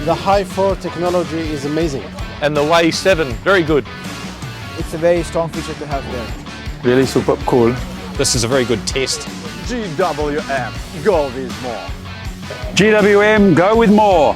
The high-4 technology is amazing. And the Way 7, very good. It's a very strong feature to have there. Really super cool. This is a very good test. GWM, go with more. GWM, go with more.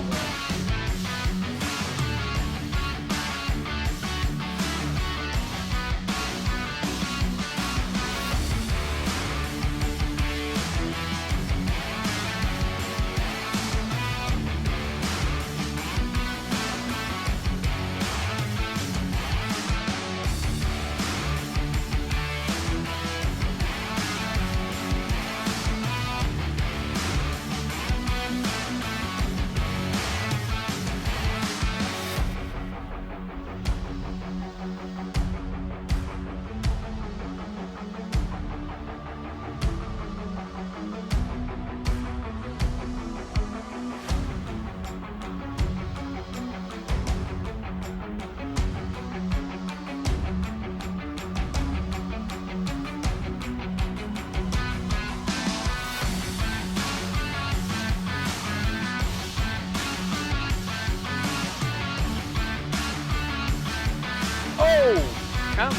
Come.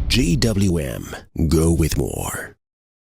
GWM, go with more.